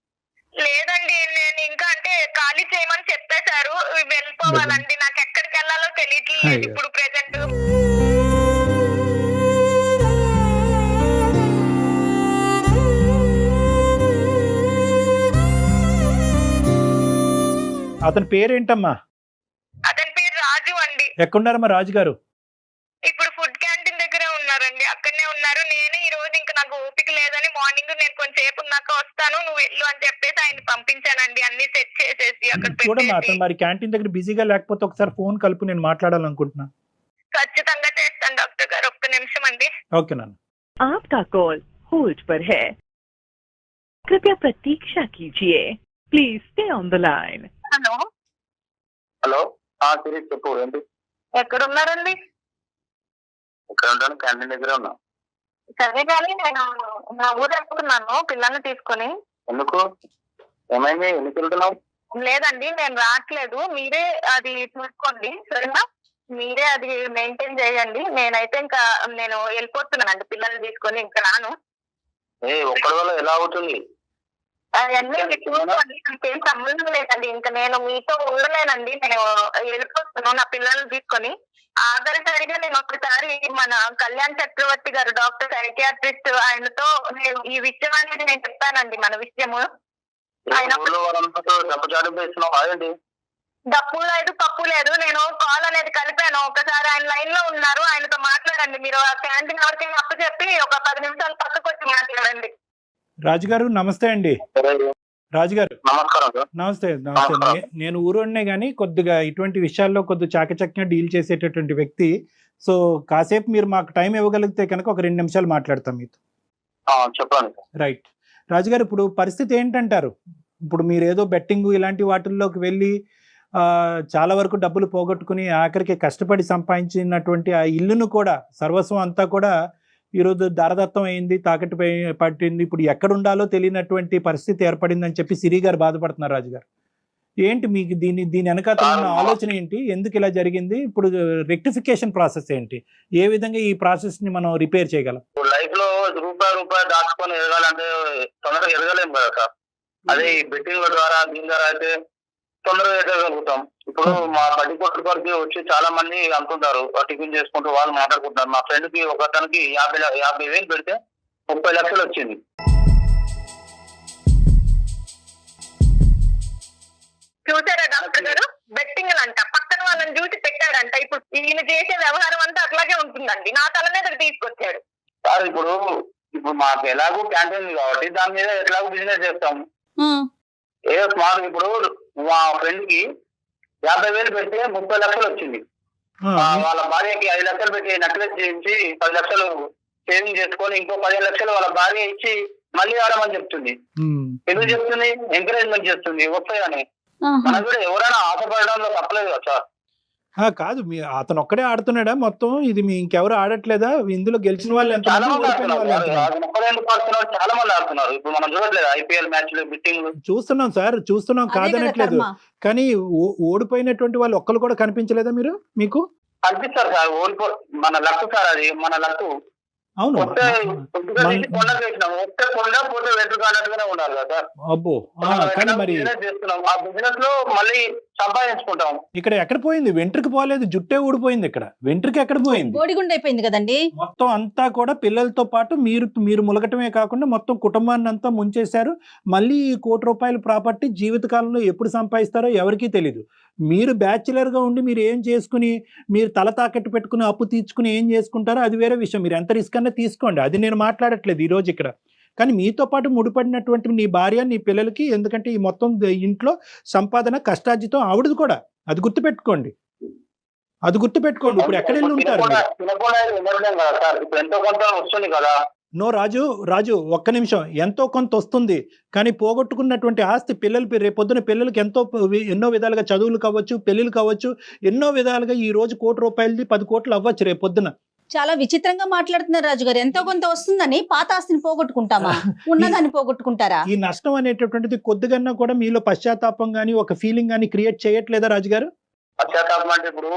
లేదండి, నేను ఇంకా అంటే ఖాళీ చేయమని చెప్పేశారు, వెళ్ళిపోవాలండి. నాకు ఎక్కడికి వెళ్ళాలో తెలియట్లేదు అయ్యో. ఇప్పుడు ప్రెసెంట్. అతని పేరేంటమ్మా? అతని పేరు రాజు అండి. ఎక్కడున్నారమ్మా రాజుగారు? ఇప్పుడు ఫుడ్ క్యాంటీన్ దగ్గరే ఉన్నారండి, అక్కడనే ఉన్నారు. నేను ఈ రోజు ఇంకా నాకు ఓపిక లేదని మార్నింగ్ నేను కొంచెంసేపు ఉన్నాక వస్తాను, నువ్వు వెళ్ళు అని చెప్పేసి ఆయన పంపించానండి, అన్ని సెట్ చేసేసి అక్కడ చూడమ్మా, పెట్టేసి. అతను మరి క్యాంటీన్ దగ్గర బిజీగా లేకపోతే ఒకసారి ఫోన్ కలుపు, నేను మాట్లాడాలనుకుంటున్నా. ఖచ్చితంగా చేస్తాను డాక్టర్ గారు, ఒక్క నిమిషం అండి. ఓకే నాన్న. आपका कॉल होल्ड पर है, कृपया प्रतीक्षा कीजिए, please stay on the line. Hello hello Siri చెప్పు. ఏంటి? ఎక్కడ ఉన్నారండి? ఇక్కడ ఉంటాను, క్యాంటీన్ దగ్గర ఉన్నా. సరే కానీ నేను నా ఊరు వెళ్తున్నాను పిల్లల్ని తీసుకొని. ఎందుకు? ఏమైంది? ఎందుకు వెళ్తున్నావు? లేదండి, నేను రావట్లేదు, మీరే అది చూసుకోండి సరేనా? మీరే అది మెయింటైన్ చేయండి. నేనైతే ఇంకా నేను వెళ్ళిపోతున్నానండి పిల్లల్ని తీసుకొని, ఇంకా రాను. ఒక్కడి వల్ల ఎలా అవుతుంది? అవన్నీ మీరు చూసుకోండి, నాకేం సంబంధం లేదండి. ఇంకా నేను మీతో ఉండలేనండి, నేను వెళ్ళిపోతున్నాను నా పిల్లల్ని తీసుకొని. ఆఖరిసారిగా నేను ఒకసారి మన కళ్యాణ్ చక్రవర్తి గారు డాక్టర్ సైకియాట్రిస్ట్, ఆయనతో నేను ఈ విషయం అనేది నేను చెప్పానండి, మన విషయము. ఆయన ఊళ్ళో వాళ్ళంతా చెప్పచాటు వేస్తున్నావు అదేంటి? డప్పు లేదు పప్పు లేదు, నేను కాల్ అనేది కలిపాను. ఒకసారి ఆయన లైన్ లో ఉన్నారు, ఆయనతో మాట్లాడండి. మీరు ఆ క్యాంటీన్ ఎవరికైనా అప్పు చెప్పి ఒక 10 నిమిషాలు పక్కకు వచ్చి మాట్లాడండి. రాజుగారు నమస్తే అండి. రాజుగారు నమస్కారం సార్. నమస్తే. నేను ఊరోనే కానీ కొద్దిగా ఇటువంటి విషయాల్లో కొద్దిగా చాకచక్యంగా డీల్ చేసేటటువంటి వ్యక్తి. సో కాసేపు మీరు మాకు టైం ఇవ్వగలిగితే కనుక ఒక 2 నిమిషాలు మాట్లాడతాం మీతో. చెప్పండి సార్. రైట్. రాజుగారు, ఇప్పుడు పరిస్థితి ఏంటంటారు? ఇప్పుడు మీరు ఏదో బెట్టింగ్ ఇలాంటి వాటిల్లోకి వెళ్ళి చాలా వరకు డబ్బులు పోగొట్టుకుని ఆఖరికి కష్టపడి సంపాదించినటువంటి ఆ ఇల్లును కూడా, సర్వస్వం అంతా కూడా ఈరోజు దారదత్తం అయింది, తాకట్టు పట్టింది. ఇప్పుడు ఎక్కడ ఉండాలో తెలియనటువంటి పరిస్థితి ఏర్పడిందని చెప్పి సిరి గారు బాధపడుతున్నారు. రాజుగారు, ఏంటి మీకు దీని వెనకాల ఉన్న ఆలోచన ఏంటి? ఎందుకు ఇలా జరిగింది? ఇప్పుడు రెక్టిఫికేషన్ ప్రాసెస్ ఏంటి? ఏ విధంగా ఈ ప్రాసెస్ ని మనం రిపేర్ చేయగలం? లైఫ్ లో రూపాయి దాచుకొని ఎదగాలంటే తొందరగా ఎదగలేము కదా సార్. అదే బెట్టింగ్ ద్వారా దీని ద్వారా అయితే తొందరగా ఎదగలుగుతాం. ఇప్పుడు మా బడ్డీ కొట్టుకోరికి వచ్చి చాలా మంది అనుకుంటారు, టిఫిన్ చేసుకుంటూ వాళ్ళు మాట్లాడుకుంటున్నారు. మా ఫ్రెండ్ కి ఒకతనికి 50,000 పెడితే 30 లక్షలు వచ్చింది. చూసారా డాక్టర్ గారు, బెట్టింగ్ అంట పక్కన వాళ్ళని చూసి పెట్టాడంట. ఇప్పుడు ఈయన చేసే వ్యవహారం అంతా అట్లాగే ఉంటుందండి, నా తల మీదకి తీసుకొచ్చాడు. సార్ ఇప్పుడు మాకు ఎలాగో క్యాంటీన్ కాబట్టి దాని మీద ఎట్లాగో బిజినెస్ చేస్తాం. ఏదో స్మార్ట్. ఇప్పుడు మా ఫ్రెండ్ కి 50,000 పెడితే 30 లక్షలు వచ్చింది. వాళ్ళ భార్యకి 5 లక్షలు పెట్టి నెక్లెస్ చేయించి 10 లక్షలు సేవింగ్ చేసుకొని ఇంకో 15 లక్షలు వాళ్ళ భార్య ఇచ్చి మళ్ళీ ఆడమని చెప్తుంది. ఎందుకు చెప్తుంది? ఎంకరేజ్మెంట్ చేస్తుంది వస్తాయని. మనకు కూడా ఎవరైనా ఆశపడడంలో తప్పలేదు కదా సార్. కాదు, మీ అతను ఒక్కడే ఆడుతున్నాడా మొత్తం? ఇది మీ ఇంకెవరు ఆడట్లేదా? ఇందులో గెలిచిన వాళ్ళు ఎంత, చాలా మంది ఓడిపోయిన వాళ్ళు ఎంత? చాలా మంది ఆడుతున్నారు. ఇప్పుడు మనం చూడట్లేదు ఐపీఎల్ మ్యాచ్లు, బిట్టింగ్ చూస్తున్నాం సార్, చూస్తున్నాం, కాదనట్లేదు. కానీ ఓడిపోయినటువంటి వాళ్ళు ఒక్కరు కూడా కనిపించలేదా మీకు? కనిపిస్తారు సార్. మన లక్కు సార్, అది మన లక్కు. అవును, కొండ వేసినాం, వస్తే కొండ పోతే వెంట్రుక అన్నట్టుగానే ఉండాలి కదా సార్. అబ్బో, కానీ మరి చేస్తున్నాం ఆ బిజినెస్ లో మళ్ళీ సంపాదించుకుంటాం. ఇక్కడ ఎక్కడ పోయింది? వెంట్రుక పోలేదు, జుట్టే ఊడిపోయింది. ఇక్కడ వెంట్రుక ఎక్కడ పోయింది? బోడిగుండ అయిపోయింది కదండి. మొత్తం అంతా కూడా పిల్లలతో పాటు మీరు ములగటమే కాకుండా మొత్తం కుటుంబాన్ని అంతా ముంచేశారు. మళ్ళీ ఈ ₹1,00,00,000 ప్రాపర్టీ జీవితకాలంలో ఎప్పుడు సంపాదిస్తారో ఎవరికీ తెలీదు. మీరు బ్యాచులర్ గా ఉండి మీరు ఏం చేసుకుని, మీరు తల తాకట్టు పెట్టుకుని అప్పు తీర్చుకుని ఏం చేసుకుంటారో అది వేరే విషయం. మీరు ఎంత రిస్క్ అన్నా తీసుకోండి, అది నేను మాట్లాడట్లేదు ఈ రోజు ఇక్కడ. కానీ మీతో పాటు ముడిపడినటువంటి నీ భార్య, నీ పిల్లలకి, ఎందుకంటే ఈ మొత్తం ఇంట్లో సంపాదన కష్టార్జితం ఆవిడది కూడా, అది గుర్తుపెట్టుకోండి. ఇప్పుడు ఎక్కడ వెళ్ళి ఉంటారు? ఎంతో కొంత వస్తుంది కదా. నో రాజు ఒక్క నిమిషం. ఎంతో కొంత వస్తుంది, కానీ పోగొట్టుకున్నటువంటి ఆస్తి రేపొద్దున పిల్లలకి ఎన్నో విధాలుగా చదువులు కావచ్చు, పెళ్లిళ్ళు కావచ్చు, ఎన్నో విధాలుగా ఈ రోజు ₹1,00,00,000 10 కోట్లు అవ్వచ్చు రేపొద్దున. చాలా విచిత్రంగా మాట్లాడుతున్నారు రాజు గారు. ఎంతో కొంత వస్తుందని పాత ఆస్తిని పోగొట్టుకుంటామా? ఉన్నదాన్ని పోగొట్టుకుంటారా? ఈ నష్టం అనేటటువంటిది కొద్దిగా కూడా మీలో పశ్చాత్తాపం గానీ ఒక ఫీలింగ్ గానీ క్రియేట్ చేయట్లేదా రాజు గారు? పశ్చాత్తాపం అంటే ఇప్పుడు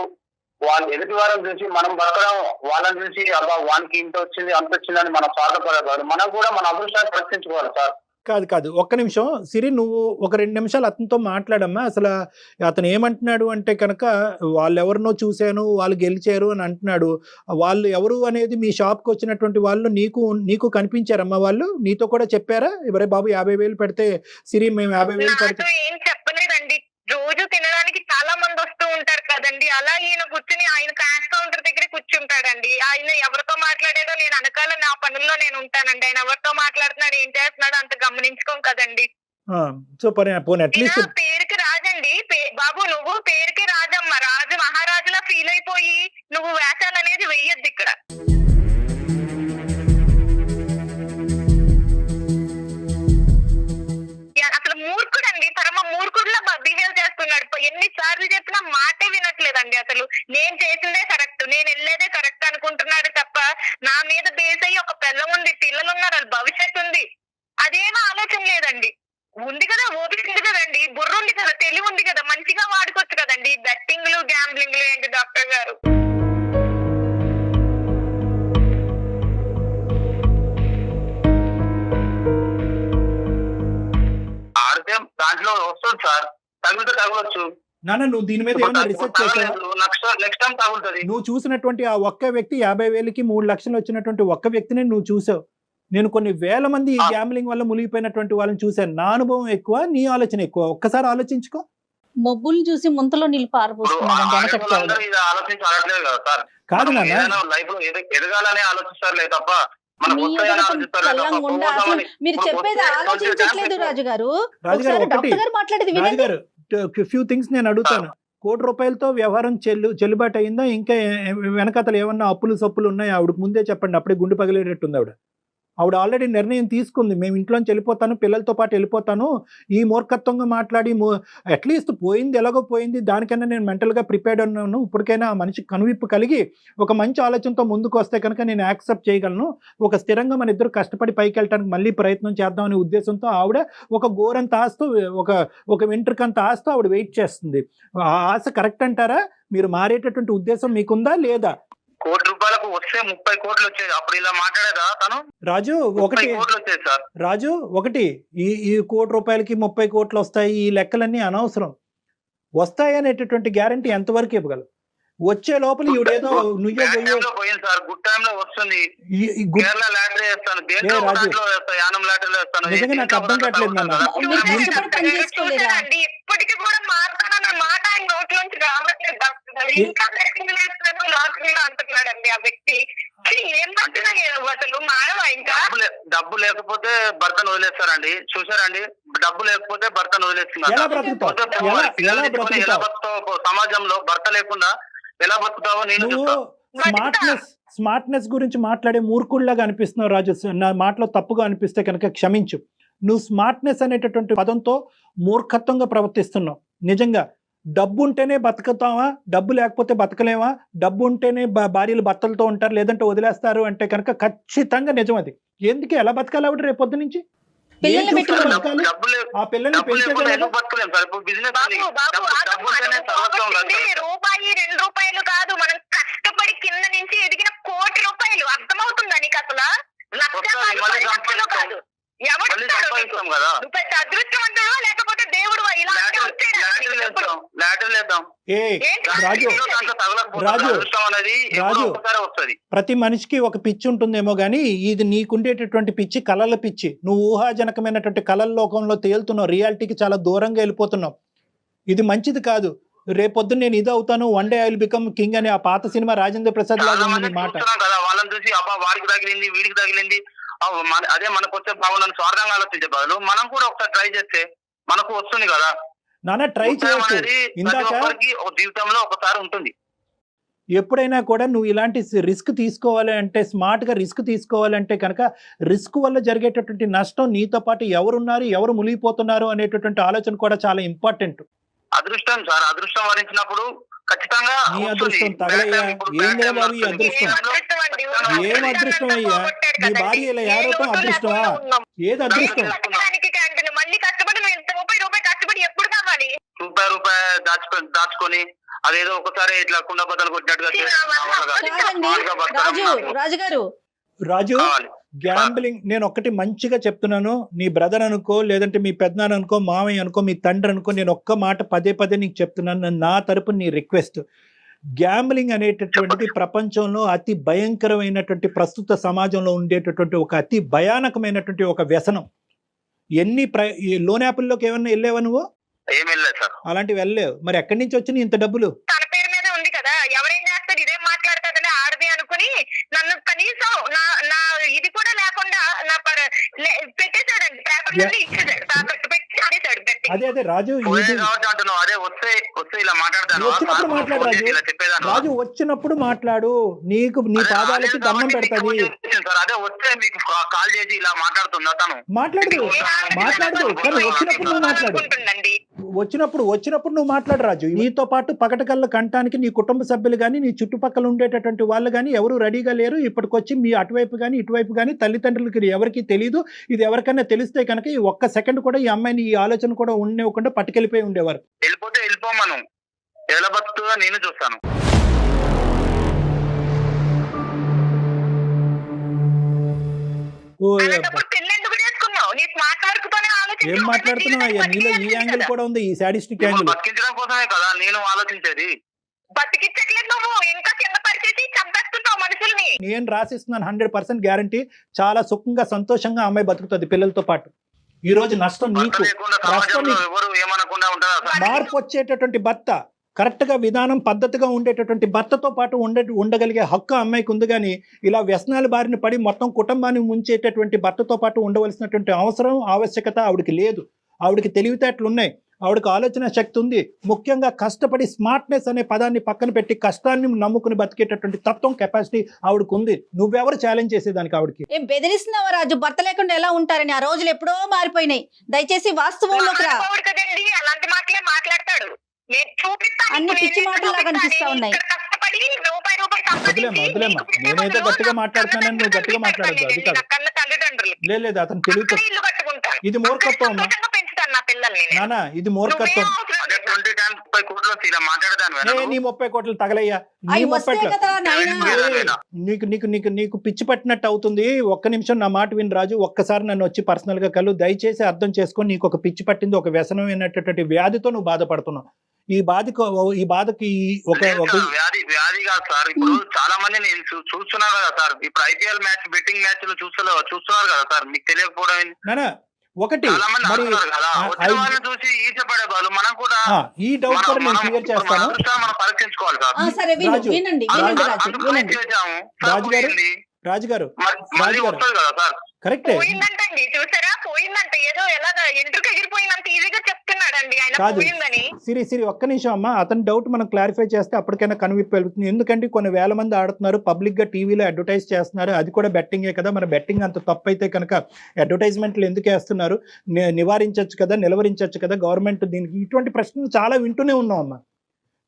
వాళ్ళు ఎదుటి వారిని చూసి మనం బతకడం, వాళ్ళని చూసి అబ్బా వానికి ఇంత వచ్చింది అంత వచ్చిందని మనం స్వార్థపడకూడదు. మనం కూడా మన అదృష్టాన్ని పరీక్షించుకోవాలి సార్. కాదు, ఒక్క నిమిషం సిరి, నువ్వు ఒక 2 నిమిషాలు అతనితో మాట్లాడమ్మా. అసలు అతను ఏమంటున్నాడు అంటే కనుక, వాళ్ళెవరినో చూశాను, వాళ్ళు గెలిచారు అని అంటున్నాడు. వాళ్ళు ఎవరు అనేది మీ షాప్కి వచ్చినటువంటి వాళ్ళు నీకు కనిపించారమ్మా? వాళ్ళు నీతో కూడా చెప్పారా? ఎవరే బాబు 50,000 పెడితే సిరి మేము 50,000 పెడితే? ఏం చెప్పలేదండి. రోజు తినడానికి చాలా మంది వస్తూ ఉంటారు కదండి. అలా ఈయన కూర్చుని ఆయన క్యాష్ కౌంటర్ దగ్గర కూర్చుంటాడండి. ఆయన ఎవరితో మాట్లాడేదో నేను అనకాల నా పనుల్లో నేను ఉంటానండి. ఆయన ఎవరితో మాట్లాడుతున్నాడు, ఏం చేస్తున్నాడు అంత గమనించుకోం కదండి. సో అట్లీస్ట్ పేరుకి రాజండి. బాబు నువ్వు పేరుకి రాజమ్మ, రాజు మహారాజులా ఫీల్ అయిపోయి నువ్వు వేషాలు అనేది వెయ్యొద్దు ఇక్కడ. అసలు మూర్ఖుడండి, పరమ మూర్ఖుడులా బిహేవ్ చేస్తున్నాడు. ఎన్నిసార్లు చెప్పినా మాటే వినట్లేదండి. అసలు నేను చేసిందే కరెక్ట్, నేను వెళ్ళేదే కరెక్ట్ అనుకుంటున్నాడు తప్ప నా మీద బేస్ అయ్యి ఒక పిల్ల ఉంది, పిల్లలు ఉన్నారు, వాళ్ళ భవిష్యత్తు ఉంది, అదేమో ఆలోచన లేదండి. ఉంది కదా, ఓపిక ఉంది కదండి, బుర్ర ఉంది కదా, తెలివి ఉంది కదా, మంచిగా వాడుకోవచ్చు కదండి. బెట్టింగ్లు గ్యాంబ్లింగ్లు ఏంటి డాక్టర్ గారు? ఆడితే దాంట్లో వస్తుంది సార్, తగిలితే తగలొచ్చు. నాన్న, నువ్వు దీని మీద ఏమైనా రిసెర్చ్ చేసావా? నెక్స్ట్ టైం తగులుతుంది. నువ్వు చూసినటువంటి ఆ ఒక్క వ్యక్తి 50,000కి 3 లక్షలు వచ్చినటువంటి ఒక్క వ్యక్తిని నువ్వు చూసావు. నేను కొన్ని వేల మంది ఈ గ్యాంబ్లింగ్ వల్ల మునిగిపోయినటువంటి వాళ్ళని చూశాను. నా అనుభవం ఎక్కువ, నీ ఆలోచన ఎక్కువ. ఒక్కసారి ఆలోచించుకో. మబ్బులు చూసి ముంతలో నీళ్ళు పారపోస్తున్నాడండి. కాదు నాన్న, లైఫ్ లో ఎదగాలని ఆలోచిస్తారులే తప్ప మీరు చెప్పేది ఆలోచించట్లేదు రాజు గారు. ఫ్యూ థింగ్స్ నేను అడుగుతాను. ₹1,00,00,000తో వ్యవహారం చెల్లుబాటు అయిందా? ఇంకా వెనకతలు ఏమన్నా అప్పులు సప్పులు ఉన్నాయా? ఆవిడకు ముందే చెప్పండి, అప్పుడే గుండె పగిలేటట్టుంది ఆవిడ ఆల్రెడీ నిర్ణయం తీసుకుంది. మేము ఇంట్లోంచి వెళ్ళిపోతాను, పిల్లలతో పాటు వెళ్ళిపోతాను. ఈ మూర్ఖత్వంగా మాట్లాడి అట్లీస్ట్ పోయింది ఎలాగో పోయింది, దానికన్నా నేను మెంటల్గా ప్రిపేర్డ్ ఉన్నాను. ఇప్పటికైనా ఆ మనిషి కనువిప్పు కలిగి ఒక మంచి ఆలోచనతో ముందుకు వస్తే కనుక నేను యాక్సెప్ట్ చేయగలను. ఒక స్థిరంగా మన ఇద్దరు కష్టపడి పైకి వెళ్ళడానికి మళ్ళీ ప్రయత్నం చేద్దామనే ఉద్దేశంతో ఆవిడ ఒక గోరంత ఆస్తూ ఒక వెంట్రుకంత ఆస్తూ ఆవిడ వెయిట్ చేస్తుంది. ఆ ఆశ కరెక్ట్ అంటారా? మీరు మారేటటువంటి ఉద్దేశం మీకుందా లేదా? ₹1,00,00,000 వస్తే 30 కోట్లు వచ్చేది. అప్పుడు ఇలా మాట్లాడేదా తను? రాజు ఒకటి ఈ ₹1,00,00,000కి 30 కోట్లు వస్తాయి, ఈ లెక్కలన్నీ అనవసరం. వస్తాయి అనేటటువంటి గ్యారంటీ ఎంతవరకు ఇవ్వగలవు? వచ్చే లోపల ఈవిడేదో పోయింది సార్. గుడ్ టైమ్ లో వస్తుంది. నిజంగా నాకు అర్థం కావట్లేదు నాన్న. ఇప్పటికీ కూడా మాట్లాడాలన్న మాట ఆయన నోట్లోంచి రావట్లేదు డాక్టర్. ఇంకా అంటున్నాడండి ఆ వ్యక్తి. ఏం అసలు మానవా? ఇంకా డబ్బు లేకపోతే భర్తను వదిలేస్తారండి. చూసారండి, డబ్బు లేకపోతే భర్తను వదిలేస్తున్నారు. ఎలా బ్రతుకుతావు? ఎలా బ్రతుకుతావు? బతుకుతావు సమాజంలో? భర్త లేకుండా ఎలా బతుకుతావో నేను నువ్వు చెప్తా. స్మార్ట్నెస్ గురించి మాట్లాడే మూర్ఖుల్లాగా అనిపిస్తున్నావు రాజు. నా మాటలో తప్పుగా అనిపిస్తే కనుక క్షమించు. నువ్వు స్మార్ట్నెస్ అనేటటువంటి పదంతో మూర్ఖత్వంగా ప్రవర్తిస్తున్నావు. నిజంగా డబ్బు ఉంటేనే బతుకుతావా, డబ్బు లేకపోతే బతకలేవా, డబ్బు ఉంటేనే భార్యలు భర్తలతో ఉంటారు లేదంటే వదిలేస్తారు అంటే కనుక ఖచ్చితంగా నిజం అది. ఎందుకు ఎలా బతకాలి ఆవిడ రేపు పొద్దు నుంచి? పిల్లల్ని పెట్టుకుని బతకాలి? ఆ పిల్లల్ని పెంచేదే బతకలేం సార్. ఇప్పుడు బిజినెస్ రూపాయి 2 రూపాయలు కాదు, మనం కష్టపడి కింద నుంచి ఎదిగిన కోటి రూపాయలు. అర్థమవుతుందా నీకు అసలు? లక్షలు కాదు. ఎవరు కదా. నువ్వు పెద్ద అదృష్టవంతుడు లేకపోతే దేవుడు ఇలా రాజు ప్రతి మనిషికి ఒక పిచ్చి ఉంటుందేమో గానీ ఇది నీకుండేటటువంటి పిచ్చి కళల పిచ్చి. నువ్వు ఊహాజనకమైనటువంటి కళల లోకంలో తేలుతున్నావు, రియాలిటీకి చాలా దూరంగా వెళ్ళిపోతున్నావు. ఇది మంచిది కాదు. రేపొద్దు నేను ఇది అవుతాను, one day I will become king అనే ఆ పాత సినిమా రాజేంద్ర ప్రసాద్ లాగా ఉంది నీ మాట. వాళ్ళని చూసి అబ్బా వాడికి తగిలింది వీడికి తగిలింది అదే మనకు వచ్చే బాగుందని స్వార్థంగా ఆలోచించే బదులు మనం కూడా ఒకసారి ట్రై చేస్తే మనకు వస్తుంది కదా. నాన్న ట్రై చేయొచ్చు. ఇందాక జీవితంలో ఒకసారి ఉంటుంది. ఎప్పుడైనా కూడా నువ్వు ఇలాంటి రిస్క్ తీసుకోవాలి అంటే, స్మార్ట్ గా రిస్క్ తీసుకోవాలంటే కనుక రిస్క్ వల్ల జరిగేటటువంటి నష్టం నీతో పాటు ఎవరున్నారు, ఎవరు మునిగిపోతున్నారు అనేటటువంటి ఆలోచన కూడా చాలా ఇంపార్టెంట్. అదృష్టం సార్, అదృష్టం వరించినప్పుడు ఖచ్చితంగా నీ అదృష్టం తగలయ్యా. ఏం కదా బాబు ఈ అదృష్టం? ఏం అదృష్టం అయ్యా? నీ భార్య ఇలా ఏడవటం అదృష్టమా? ఏది అదృష్టం? మళ్ళీ కష్టపడి రూపాయి కష్టపడి ఎప్పుడు కావాలి? రూపాయి దాచుకొని అదేదో ఒకసారి ఇట్లా కుండ బద్దలు కొట్టినట్టుగా రాజు గ్యాంబ్లింగ్. నేను ఒక్కటి మంచిగా చెప్తున్నాను, నీ బ్రదర్ అనుకో లేదంటే మీ పెద్దనాన్న అనుకో, మామయ్య అనుకో, మీ తండ్రి అనుకో, నేను ఒక్క మాట పదే పదే నీకు చెప్తున్నాను. నా తరపున నీ రిక్వెస్ట్, గ్యాంబ్లింగ్ అనేటటువంటిది ప్రపంచంలో అతి భయంకరమైనటువంటి ప్రస్తుత సమాజంలో ఉండేటటువంటి ఒక అతి భయానకమైనటువంటి ఒక వ్యసనం. ఎన్ని లోన్ యాప్ల్లోకి ఏమన్నా వెళ్ళేవా నువ్వు? ఏం వెళ్ళలేదు సార్. అలాంటివి వెళ్ళలేవు. మరి ఎక్కడి నుంచి వచ్చినాయి ఇంత డబ్బులు? తన పేరు మీద ఉంది కదా, ఎవరేం చేస్తారు ఇదేం మాట్లాడతాదని ఆడది అనుకుని నన్ను కనీసం నా ఇది కూడా లేకుండా నా పెట్టేశాడండి. అదే రాజు, రాజు వచ్చినప్పుడు మాట్లాడు. నీకు నీ పాదాలకి దండం పెడతాది. మాట్లాడదు కానీ వచ్చినప్పుడు నువ్వు మాట్లాడు. వచ్చినప్పుడు నువ్వు మాట్లాడు రాజు. నీతో పాటు పగటకల్ల కంటానికి నీ కుటుంబ సభ్యులు కానీ నీ చుట్టుపక్కల ఉండేటటువంటి వాళ్ళు కానీ ఎవరు రెడీగా లేరు. ఇప్పటికొచ్చి మీ అటువైపు కానీ ఇటువైపు కానీ తల్లిదండ్రులకి ఎవరికి తెలియదు. ఇది ఎవరికైనా తెలిస్తే కనుక ఈ ఒక్క సెకండ్ కూడా ఈ అమ్మాయిని ఈ ఆలోచన కూడా ఉండేవ్వకుండా పట్టుకెళ్ళిపోయి ఉండేవారు. వెళ్ళిపోమను, ఎలా బతుకుతుందో నేను చూస్తాను. ఏం మాట్లాడుతున్నావు అయ్యా? నీలో ఈ యాంగిల్ కూడా ఉంది, ఈ సాడిస్టిక్ యాంగిల్. బతికించడం కోసమే కదా నేను ఆలోచించేది. బతికించట్లేదు నువ్వు, ఇంకా కింద పరిచేసి చంపేస్తున్నావు మనుషుల్ని. నేను రాసిస్తున్నాను 100% గ్యారంటీ. చాలా సుఖంగా సంతోషంగా అమ్మాయి బతుకుతుంది పిల్లలతో పాటు. ఈ రోజు నష్టం నీకు. మార్పు వచ్చేటటువంటి భర్త, కరెక్ట్ గా విధానం పద్ధతిగా ఉండేటటువంటి భర్తతో పాటు ఉండగలిగే హక్కు అమ్మాయికి ఉంది. కానీ ఇలా వ్యసనాల బారిన పడి మొత్తం కుటుంబాన్ని ముంచేటటువంటి భర్తతో పాటు ఉండవలసినటువంటి అవసరం ఆవశ్యకత ఆవిడకి లేదు. ఆవిడకి తెలివితేటలు ఉన్నాయి, ఆవిడకి ఆలోచన శక్తి ఉంది. ముఖ్యంగా కష్టపడి స్మార్ట్నెస్ అనే పదాన్ని పక్కన పెట్టి కష్టాన్ని నమ్ముకుని బతికేటటువంటి తత్వం, కెపాసిటీ ఆవిడకు ఉంది. నువ్వెవరు ఛాలెంజ్ చేసేదానికి ఆవిడకి? ఏం బెదిరిస్తున్నావా రాజు? భర్త లేకుండా ఎలా ఉంటారని? ఆ రోజులు ఎప్పుడో మారిపోయినాయి. దయచేసి వాస్తవంలోకి రా. అలాంటి మాటలే మాట్లాడతాడు. అన్ని పిచ్చి మాటలాగా అనిపిస్తా ఉన్నాయి. వదిలేమ్మా, నేనైతే గట్టిగా మాట్లాడుతున్నానని నువ్వు గట్టిగా మాట్లాడద్దు. అది కాదు, లేదు అతను తెలివితో. ఇది మూర్ఖత్వం అమ్మా నానా, ఇది మూర్ఖత్వం. నీ 30 కోట్లు తగలయ్యా. నీ 30 నీకు పిచ్చి పట్టినట్టు అవుతుంది. ఒక్క నిమిషం నా మాట విని రాజు. ఒక్కసారి నన్ను వచ్చి పర్సనల్ గా కలు. దయచేసి అర్థం చేసుకొని, నీకు ఒక పిచ్చి పట్టింది, ఒక వ్యసనం అయినటువంటి వ్యాధితో నువ్వు బాధపడుతున్నావు. ఈ బాధకి ఒక వ్యాధి కాదు సార్. ఇప్పుడు చాలా మంది నేను చూస్తున్నారు కదా సార్. ఇప్పుడు IPL మ్యాచ్, బెట్టింగ్ మ్యాచ్ చూస్తున్నారు కదా సార్. మీకు తెలియకపోవడం నానా ఒకటి. మరి చూసి ఈచపడే వాళ్ళు మనం కూడా ఈ డౌట్ కూడా నేను క్లియర్ చేస్తాను. మనం పరీక్షించుకోవాలి సార్. రాజుగారు కరెక్టే. పోయిందంటండి, చూసారా, పోయిందంట. ఏదో ఎలాగా ఎంట్రుకు ఎగిరిపోయినంత ఈజీగా చెప్తున్నాడండి ఆయన కాదు. పోయిందని. సిరి ఒక్క నిమిషం అమ్మా, అతని డౌట్ మనం క్లారిఫై చేస్తే అప్పటికైనా కనువిప్పు వెళ్తుంది. ఎందుకంటే కొన్ని వేల మంది ఆడుతున్నారు, పబ్లిక్ గా టీవీలో అడ్వర్టైజ్ చేస్తున్నారు, అది కూడా బెట్టింగే కదా. మన బెట్టింగ్ అంత తప్పు అయితే కనుక అడ్వర్టైజ్మెంట్లు ఎందుకు వేస్తున్నారు, నివారించవచ్చు కదా, నిలవరించవచ్చు కదా గవర్నమెంట్. దీనికి ఇటువంటి ప్రశ్నలు చాలా వింటూనే ఉన్నాం అమ్మా.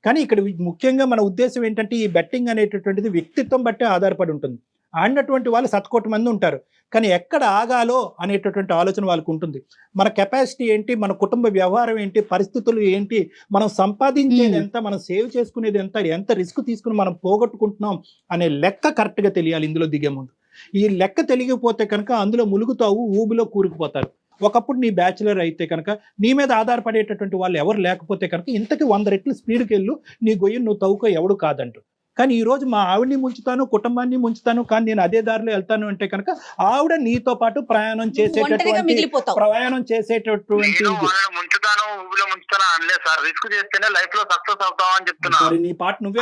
కానీ ఇక్కడ ముఖ్యంగా మన ఉద్దేశం ఏంటంటే ఈ బెట్టింగ్ అనేటటువంటిది వ్యక్తిత్వం బట్టే ఆధారపడి ఉంటుంది. ఆడినటువంటి వాళ్ళు 1,000,000 మంది ఉంటారు, కానీ ఎక్కడ ఆగాలో అనేటటువంటి ఆలోచన వాళ్ళకు ఉంటుంది. మన కెపాసిటీ ఏంటి, మన కుటుంబ వ్యవహారం ఏంటి, పరిస్థితులు ఏంటి, మనం సంపాదించేది ఎంత, మనం సేవ్ చేసుకునేది ఎంత రిస్క్ తీసుకుని మనం పోగొట్టుకుంటున్నాం అనే లెక్క కరెక్ట్గా తెలియాలి ఇందులో దిగే ముందు. ఈ లెక్క తెలియకపోతే కనుక అందులో ములుగుతావు, ఊబిలో కూరుకుపోతారు. ఒకప్పుడు నీ బ్యాచులర్ అయితే కనుక నీ మీద ఆధారపడేటటువంటి వాళ్ళు ఎవరు లేకపోతే కనుక ఇంతకి 100 రెట్లు స్పీడ్కి వెళ్ళు, నీ గొయ్యి నువ్వు తవ్వుకో, ఎవడు కాదంటూ. కానీ ఈ రోజు మా ఆవిడ్ని ముంచుతాను, కుటుంబాన్ని ముంచుతాను, కానీ నేను అదే దారిలో వెళ్తాను అంటే కనుక ఆవిడ నీతో పాటు ప్రయాణం చేసేటటువంటి నేను వాళ్ళని ముంచుతాను, ఊబిలో ముంచుతాను అనలేదు సార్. రిస్క్ చేస్తేనే లైఫ్ లో సక్సెస్ అవుతాం అని చెప్తున్నా. నీ పాట నువ్వే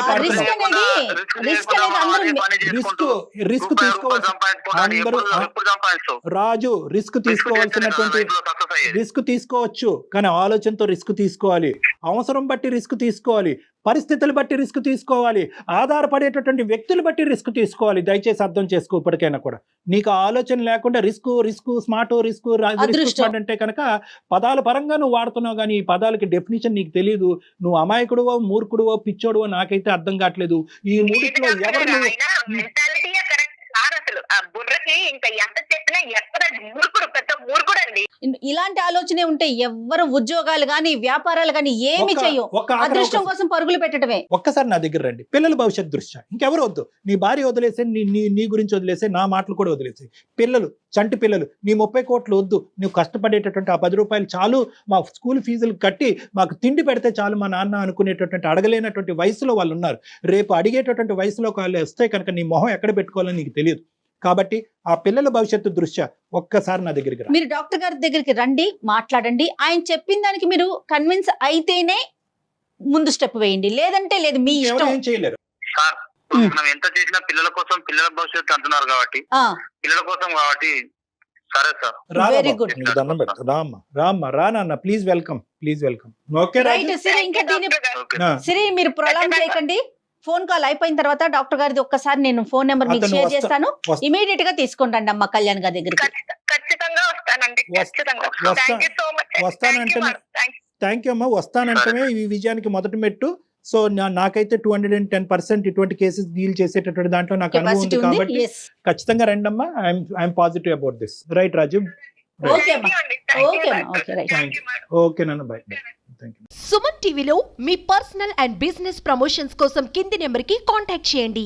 రిస్క్ రాజు, రిస్క్ తీసుకోవచ్చు, కానీ ఆలోచనతో రిస్క్ తీసుకోవాలి, అవసరం బట్టి రిస్క్ తీసుకోవాలి, పరిస్థితులు బట్టి రిస్క్ తీసుకోవాలి, ఆధారపడేటటువంటి వ్యక్తులు బట్టి రిస్క్ తీసుకోవాలి. దయచేసి అర్థం చేసుకో. ఇప్పటికైనా కూడా నీకు ఆలోచన లేకుండా రిస్క్ స్మార్ట్ రిస్క్ అంటే కనుక పదాల పరంగా నువ్వు వాడుతున్నావు, కానీ ఈ పదాలకి డెఫినేషన్ నీకు తెలియదు. నువ్వు అమాయకుడువో, మూర్ఖుడువో, పిచ్చోడువో నాకైతే అర్థం కావట్లేదు. ఈ మూడిట్లో ఎవరు అసలు ఆ బుర్రకి ఇంకా ఎంత చెప్పినా ఎక్కడ మూర్ఖుడు, పెద్ద మూర్ఖుడు అండి. ఇలాంటి ఆలోచనే ఉంటే ఎవ్వరు ఉద్యోగాలు గాని వ్యాపారాలు గాని ఏమి చెయ్యం, అదృష్టం కోసం పరుగులు పెట్టడమే. ఒక్కసారి నా దగ్గర రండి, పిల్లల భవిష్యత్ దృష్ట్యా ఇంకెవరు వద్దు. నీ భార్య వదిలేసే, నీ గురించి వదిలేసే, నా మాటలు కూడా వదిలేసే. పిల్లలు, చంటి పిల్లలు, నీ 30 కోట్లు వద్దు. నువ్వు కష్టపడేటటువంటి ఆ 10 రూపాయలు చాలు, మా స్కూల్ ఫీజులు కట్టి మాకు తిండి పెడితే చాలు మా నాన్న అనుకునేటటువంటి అడగలేనటువంటి వయసులో వాళ్ళు ఉన్నారు. రేపు అడిగేటటువంటి వయసులో వాళ్ళు వస్తే కనుక నీ మొహం ఎక్కడ పెట్టుకోవాలని నీకు తెలియదు. కాబట్టి ఆ పిల్లల భవిష్యత్తు దృష్ట్యా ఒక్కసారి నా దగ్గరికి మీరు డాక్టర్ గారి దగ్గరికి రండి, మాట్లాడండి. ఆయన చెప్పిన దానికి మీరు కన్విన్స్ అయితేనే ముందు స్టెప్ వేయండి, లేదంటే లేదు, మీ ఇష్టం. ఏం చేయలేరు సార్. మనం ఎంత చేసినా పిల్లల కోసం, పిల్లల భవిష్యత్తు అంటున్నారు కాబట్టి, పిల్లల కోసం కాబట్టి సరే సార్. Very good. దండం పెడతా. రామ్మ రా నాన్న, ప్లీజ్ వెల్కమ్. ఓకే రైట్ సిరి, ఇంకా సిరి మీరు ప్రొలాంగ్ చేయకండి. ఫోన్ కాల్ అయిపోయిన తర్వాత డాక్టర్ గారిది ఒక్కసారి నేను ఫోన్ నెంబర్ మీకు షేర్ చేస్తాను, ఇమీడియట్ గా తీసుకుంటండి అమ్మ కళ్యాణ్ గారి దగ్గరికి. ఖచ్చితంగా వస్తానండి, ఖచ్చితంగా. థ్యాంక్ యూ అమ్మా. వస్తానంటే ఈ విజయానికి మొదటి మెట్టు. సో నాకైతే 210% ఇటువంటి కేసెస్ డీల్ చేసేటటువంటి దాంట్లో నాకు అనుభవం ఉంది కాబట్టి ఖచ్చితంగా రండి అమ్మా. I'm positive about this. Right Raju? Okay నాన్న, బై. సుమన్ టీవీలో మీ పర్సనల్ అండ్ బిజినెస్ ప్రమోషన్స్ కోసం కింది నెంబర్కి కాంటాక్ట్ చేయండి.